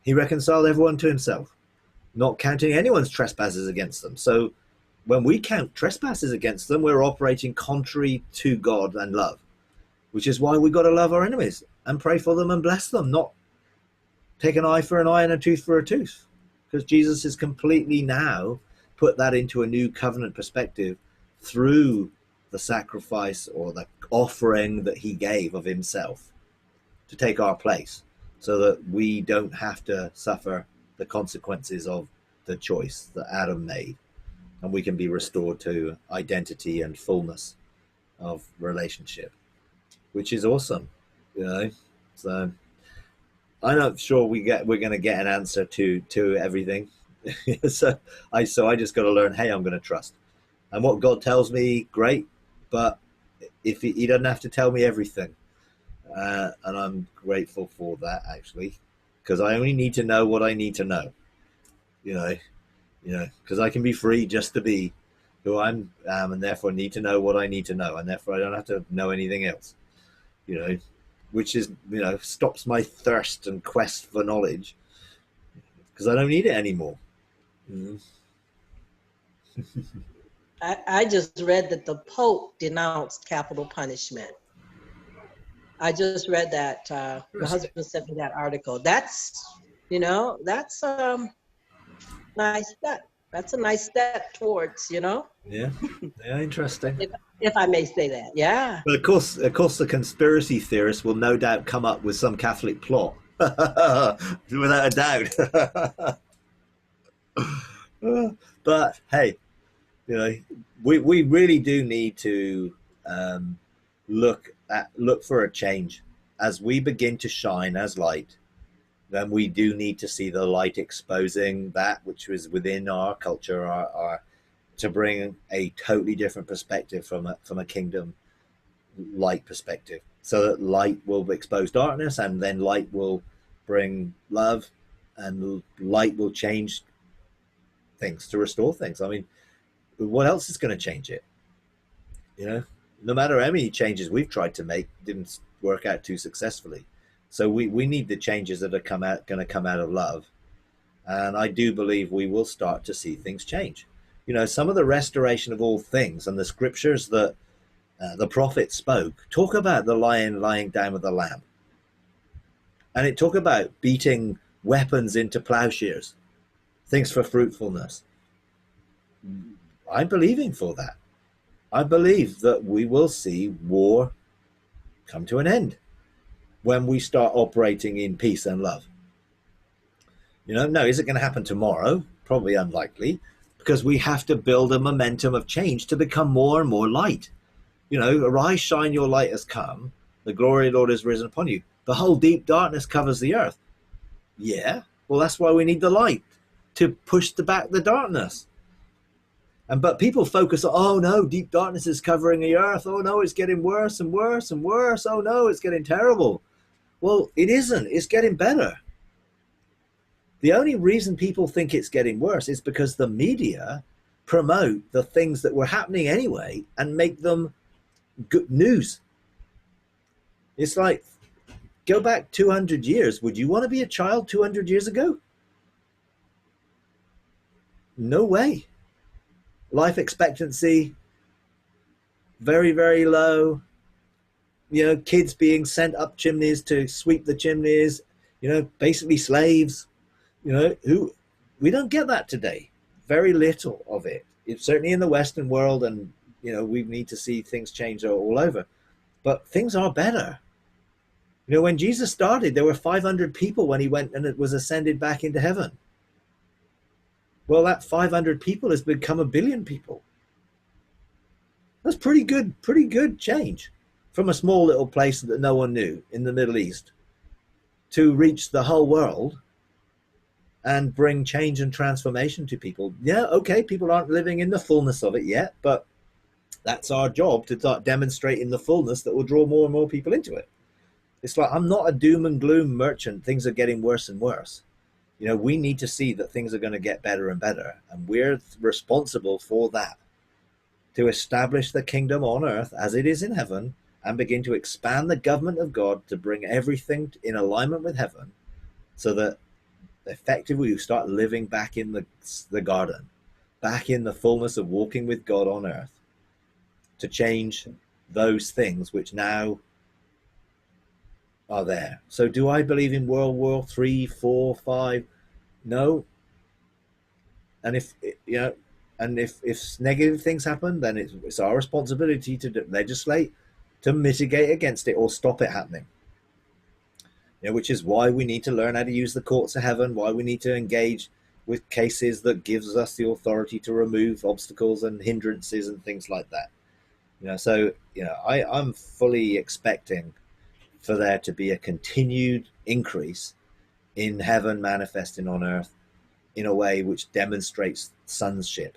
He reconciled everyone to himself, not counting anyone's trespasses against them. So when we count trespasses against them, we're operating contrary to God and love, which is why we've got to love our enemies and pray for them and bless them, not take an eye for an eye and a tooth for a tooth, because Jesus has completely now put that into a new covenant perspective through the sacrifice or the offering that he gave of himself to take our place, so that we don't have to suffer the consequences of the choice that Adam made, and we can be restored to identity and fullness of relationship, which is awesome, you know. So I'm not sure we're going to get an answer to everything. so I just got to learn, hey, I'm going to trust, and what God tells me, great, but if he doesn't have to tell me everything, and I'm grateful for that, actually, because I only need to know what I need to know, you know, because I can be free just to be who I am, and therefore need to know what I need to know, and therefore I don't have to know anything else, you know, which is, you know, stops my thirst and quest for knowledge, because I don't need it anymore. I just read that the Pope denounced capital punishment. I just read that. My husband sent me that article. That's, you know, that's nice step. That's a nice step towards, you know. Yeah, interesting. If I may say that, yeah. But of course, the conspiracy theorists will no doubt come up with some Catholic plot, without a doubt. But hey, you know, we really do need to look for a change as we begin to shine as light. Then we do need to see the light exposing that which was within our culture, our to bring a totally different perspective from a kingdom light perspective, so that light will expose darkness, and then light will bring love, and light will change things, to restore things. I mean, what else is going to change it? You know, no matter how many changes we've tried to make, didn't work out too successfully. So we need the changes that are going to come out of love. And I do believe we will start to see things change. You know, some of the restoration of all things and the scriptures that the prophet spoke talk about the lion lying down with the lamb. And it talk about beating weapons into plowshares, things for fruitfulness. I'm believing for that. I believe that we will see war come to an end when we start operating in peace and love. You know, no, is it going to happen tomorrow? Probably unlikely, because we have to build a momentum of change to become more and more light. You know, arise, shine, your light has come. The glory of the Lord is risen upon you. Behold, deep darkness covers the earth. Yeah, well, that's why we need the light, to push back the darkness. But people focus on, oh no, deep darkness is covering the earth. Oh no, it's getting worse and worse and worse. Oh no, it's getting terrible. Well, it isn't. It's getting better. The only reason people think it's getting worse is because the media promote the things that were happening anyway and make them good news. It's like, go back 200 years. Would you want to be a child 200 years ago? No way. Life expectancy, very, very low. You know, kids being sent up chimneys to sweep the chimneys, basically slaves, who we don't get that today. Very little of it. It's certainly in the Western world, and we need to see things change all over. But things are better. When Jesus started, there were 500 people when he went and it was ascended back into heaven. Well, that 500 people has become 1 billion people. That's pretty good change from a small little place that no one knew in the Middle East to reach the whole world and bring change and transformation to people. Yeah, okay, people aren't living in the fullness of it yet, but that's our job, to start demonstrating the fullness that will draw more and more people into it. It's like, I'm not a doom and gloom merchant. Things are getting worse and worse. We need to see that things are going to get better and better, and we're responsible for that, to establish the kingdom on earth as it is in heaven, and begin to expand the government of God to bring everything in alignment with heaven, so that effectively you start living back in the garden, back in the fullness of walking with God on earth, to change those things which now are there. So do I believe in World War 3, 4, 5? No. And if if negative things happen, then it's our responsibility to legislate to mitigate against it or stop it happening. Which is why we need to learn how to use the courts of heaven, why we need to engage with cases that gives us the authority to remove obstacles and hindrances and things like that. I'm fully expecting for there to be a continued increase in heaven manifesting on earth in a way which demonstrates sonship.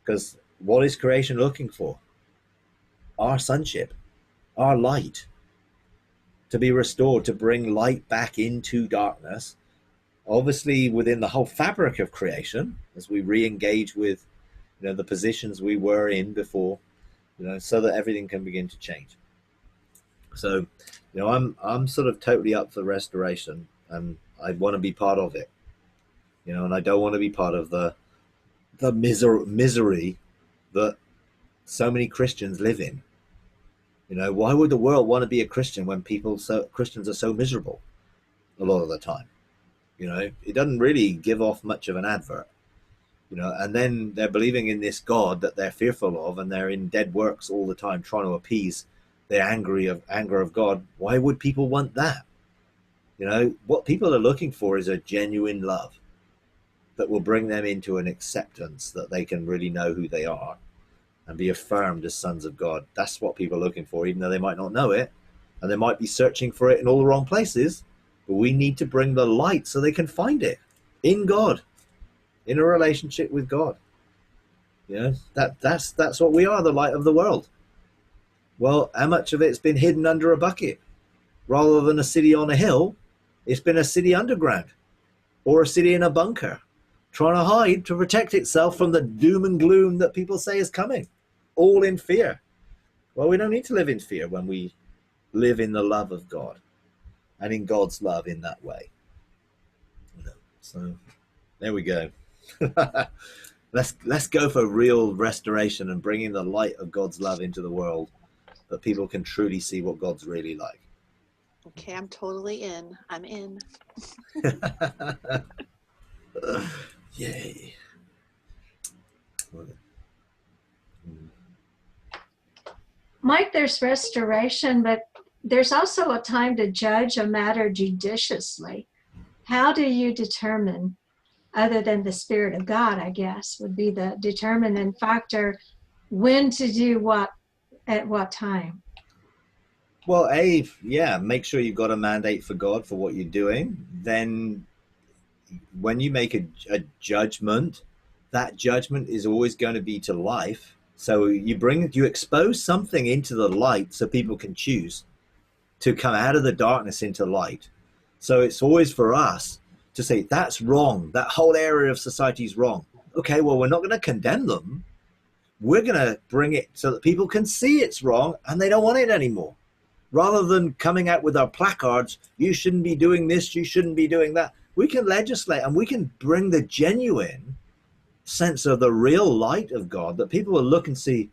Because what is creation looking for? Our sonship, our light, to be restored, to bring light back into darkness, obviously within the whole fabric of creation, as we re-engage with the positions we were in before, so that everything can begin to change. So I'm sort of totally up for restoration, and I want to be part of it, and I don't want to be part of the misery that so many Christians live in. Why would the world want to be a Christian when Christians are so miserable a lot of the time? It doesn't really give off much of an advert, and then they're believing in this God that they're fearful of, and they're in dead works all the time trying to appease the anger of God. Why would people want that? What people are looking for is a genuine love that will bring them into an acceptance that they can really know who they are and be affirmed as sons of God. That's what people are looking for, even though they might not know it, and they might be searching for it in all the wrong places. But we need to bring the light so they can find it in God, in a relationship with God. That's what we are, the light of the world. Well, how much of it's been hidden under a bucket? Rather than a city on a hill, it's been a city underground, or a city in a bunker, trying to hide to protect itself from the doom and gloom that people say is coming, all in fear. Well, we don't need to live in fear when we live in the love of God and in God's love in that way. So there we go. Let's go for real restoration and bringing the light of God's love into the world, that people can truly see what God's really like. Okay, I'm totally in. I'm in. Yay. Mike, there's restoration, but there's also a time to judge a matter judiciously. How do you determine, other than the Spirit of God, I guess, would be the determining factor, when to do what at what time? Well, make sure you've got a mandate for God for what you're doing. Then when you make a judgment, that judgment is always going to be to life. So you expose something into the light so people can choose to come out of the darkness into light. So it's always for us to say, that's wrong. That whole area of society is wrong. Okay, well, we're not going to condemn them. We're going to bring it so that people can see it's wrong and they don't want it anymore. Rather than coming out with our placards, you shouldn't be doing this, you shouldn't be doing that. We can legislate and we can bring the genuine sense of the real light of God, that people will look and see,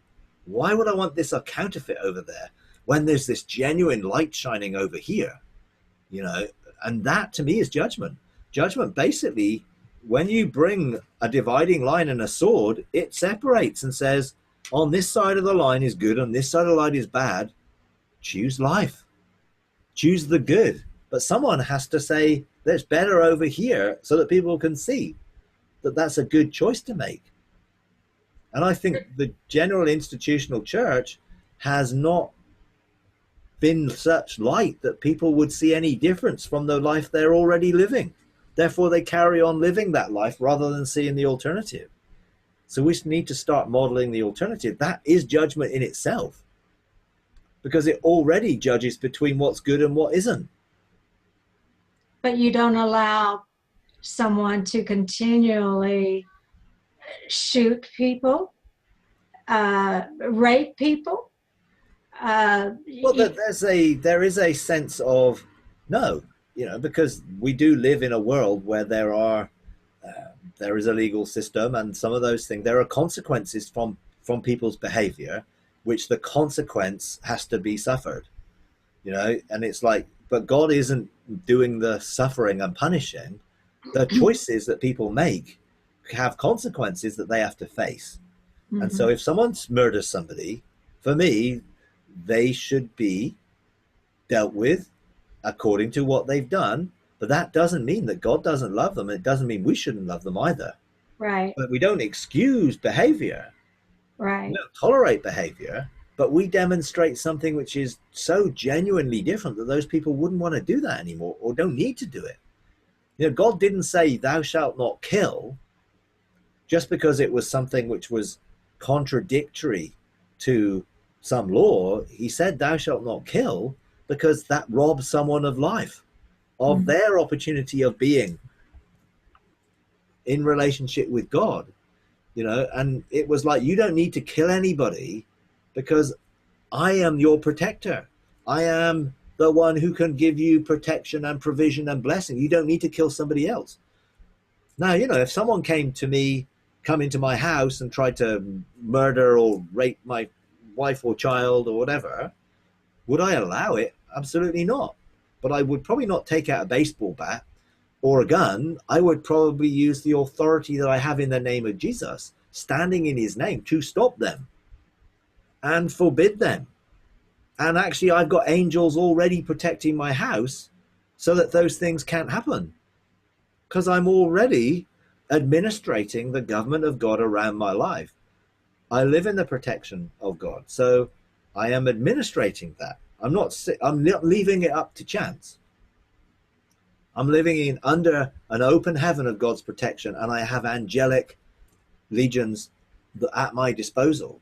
why would I want this counterfeit over there when there's this genuine light shining over here? And that to me is judgment. Judgment basically, when you bring a dividing line and a sword, it separates and says, on this side of the line is good, on this side of the line is bad. Choose life. Choose the good. But someone has to say, there's better over here, so that people can see that that's a good choice to make. And I think the general institutional church has not been such light that people would see any difference from the life they're already living. Therefore, they carry on living that life rather than seeing the alternative. So we need to start modeling the alternative. That is judgment in itself, because it already judges between what's good and what isn't. But you don't allow someone to continually shoot people, rape people. Well, there is a sense of no, because we do live in a world where there is a legal system, and some of those things, there are consequences from people's behavior, which the consequence has to be suffered, and it's like, but God isn't doing the suffering and punishing. The choices that people make have consequences that they have to face. Mm-hmm. And so if someone murders somebody, for me, they should be dealt with according to what they've done. But that doesn't mean that God doesn't love them. It doesn't mean we shouldn't love them either. Right. But we don't excuse behavior. Right. We don't tolerate behavior, but we demonstrate something which is so genuinely different that those people wouldn't want to do that anymore, or don't need to do it. God didn't say thou shalt not kill just because it was something which was contradictory to some law. He said thou shalt not kill because that robs someone of life, of mm-hmm. their opportunity of being in relationship with God, and it was like, you don't need to kill anybody because I am your protector. I am the one who can give you protection and provision and blessing. You don't need to kill somebody else. Now, if someone come into my house and tried to murder or rape my wife or child or whatever, would I allow it? Absolutely not. But I would probably not take out a baseball bat or a gun. I would probably use the authority that I have in the name of Jesus, standing in his name, to stop them and forbid them. And actually, I've got angels already protecting my house so that those things can't happen, because I'm already administrating the government of God around my life. I live in the protection of God, so I am administrating that. I'm not leaving it up to chance. I'm living under an open heaven of God's protection, and I have angelic legions at my disposal.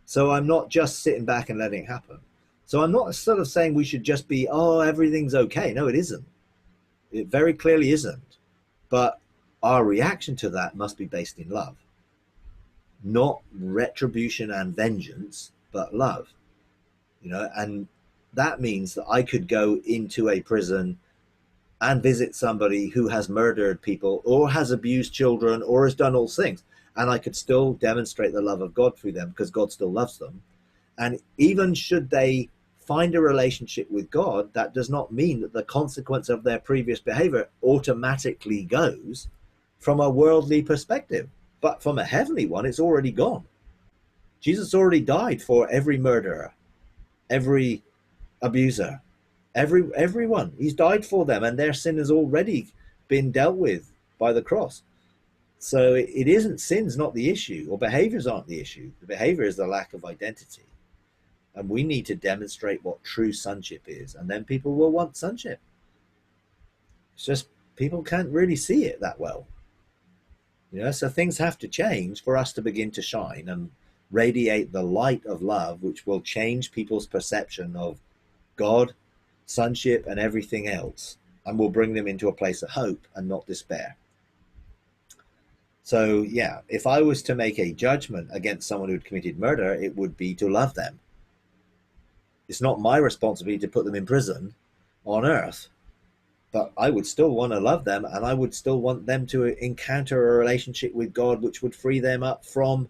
So I'm not just sitting back and letting it happen. So I'm not sort of saying we should just be, everything's okay. No, it isn't. It very clearly isn't. But our reaction to that must be based in love. Not retribution and vengeance, but love. And that means that I could go into a prison and visit somebody who has murdered people or has abused children or has done all things. And I could still demonstrate the love of God through them, because God still loves them. And even should they find a relationship with God, that does not mean that the consequence of their previous behavior automatically goes from a worldly perspective. But from a heavenly one, it's already gone. Jesus already died for every murderer, every abuser, everyone. He's died for them, and their sin has already been dealt with by the cross. So it isn't, sin's not the issue, or behaviors aren't the issue. The behavior is the lack of identity. And we need to demonstrate what true sonship is, and then people will want sonship. It's just people can't really see it that well. So things have to change for us to begin to shine and radiate the light of love, which will change people's perception of God, sonship, and everything else, and will bring them into a place of hope and not despair. So, yeah, if I was to make a judgment against someone who'd committed murder, it would be to love them. It's not my responsibility to put them in prison on earth, but I would still want to love them, and I would still want them to encounter a relationship with God which would free them up from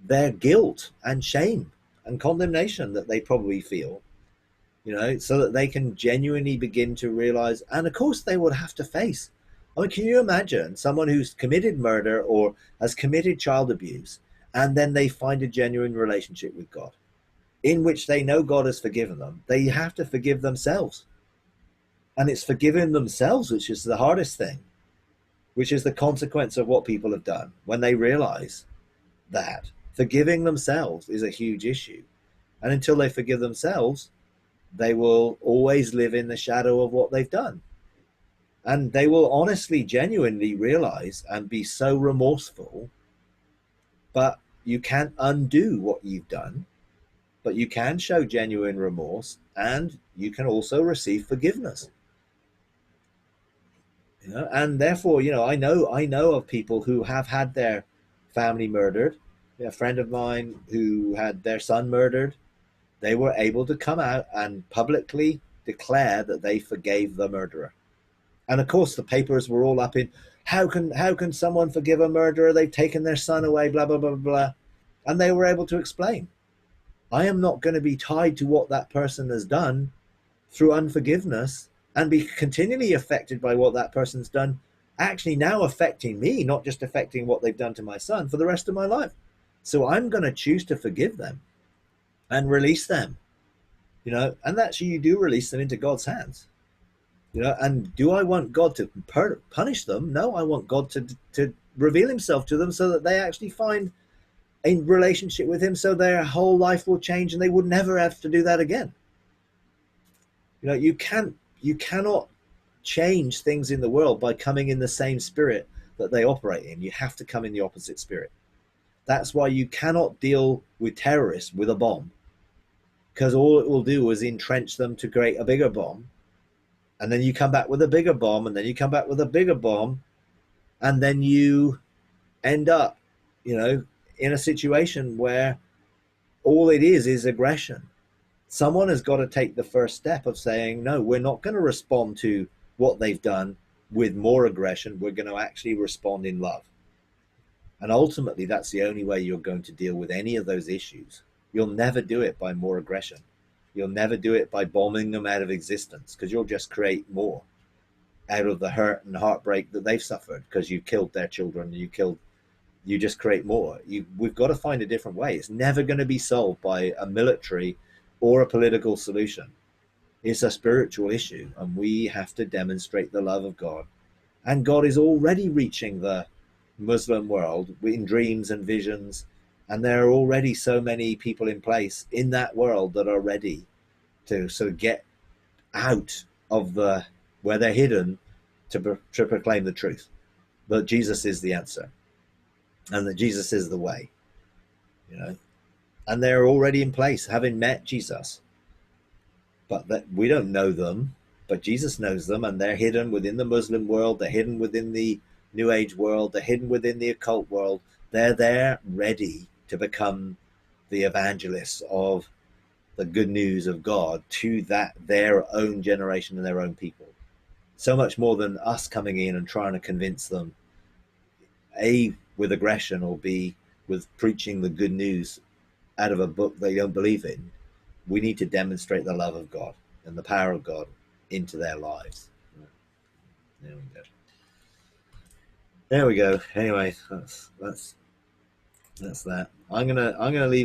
their guilt and shame and condemnation that they probably feel. so that they can genuinely begin to realize. And of course they would have to face, I mean, can you imagine someone who's committed murder or has committed child abuse, and then they find a genuine relationship with God in which they know God has forgiven them? They have to forgive themselves. And it's forgiving themselves which is the hardest thing, which is the consequence of what people have done when they realize that forgiving themselves is a huge issue. And until they forgive themselves, they will always live in the shadow of what they've done. And they will honestly, genuinely realize and be so remorseful. But you can't undo what you've done, but you can show genuine remorse, and you can also receive forgiveness. And therefore, I know of people who have had their family murdered. A friend of mine who had their son murdered, they were able to come out and publicly declare that they forgave the murderer. And of course, the papers were all up in, how can someone forgive a murderer? They've taken their son away, blah, blah, blah, blah. And they were able to explain, I am not going to be tied to what that person has done through unforgiveness and be continually affected by what that person's done, actually now affecting me, not just affecting what they've done to my son for the rest of my life. So I'm going to choose to forgive them and release them, and actually you do release them into God's hands. And do I want God to punish them? No, I want God to reveal himself to them so that they actually find a relationship with him, so their whole life will change and they would never have to do that again. You cannot change things in the world by coming in the same spirit that they operate in. You have to come in the opposite spirit. That's why you cannot deal with terrorists with a bomb, because all it will do is entrench them to create a bigger bomb. And then you come back with a bigger bomb, and then you come back with a bigger bomb, and then you end up, in a situation where all it is aggression. Someone has got to take the first step of saying, no, we're not going to respond to what they've done with more aggression. We're going to actually respond in love. And ultimately, that's the only way you're going to deal with any of those issues. You'll never do it by more aggression. You'll never do it by bombing them out of existence, because you'll just create more out of the hurt and heartbreak that they've suffered because you killed their children. You just create more. We've got to find a different way. It's never going to be solved by a military or a political solution. It's a spiritual issue, and we have to demonstrate the love of God. And God is already reaching the Muslim world in dreams and visions. And there are already so many people in place in that world that are ready to sort of get out of where they're hidden to proclaim the truth. But Jesus is the answer, and that Jesus is the way, and they're already in place, having met Jesus. But that we don't know them, but Jesus knows them, and they're hidden within the Muslim world. They're hidden within the New Age world. They're hidden within the occult world. They're there ready to become the evangelists of the good news of God to their own generation and their own people. So much more than us coming in and trying to convince them, A, with aggression, or B, with preaching the good news out of a book they don't believe in. We need to demonstrate the love of God and the power of God into their lives. There we go. Anyway, that's that. I'm gonna leave it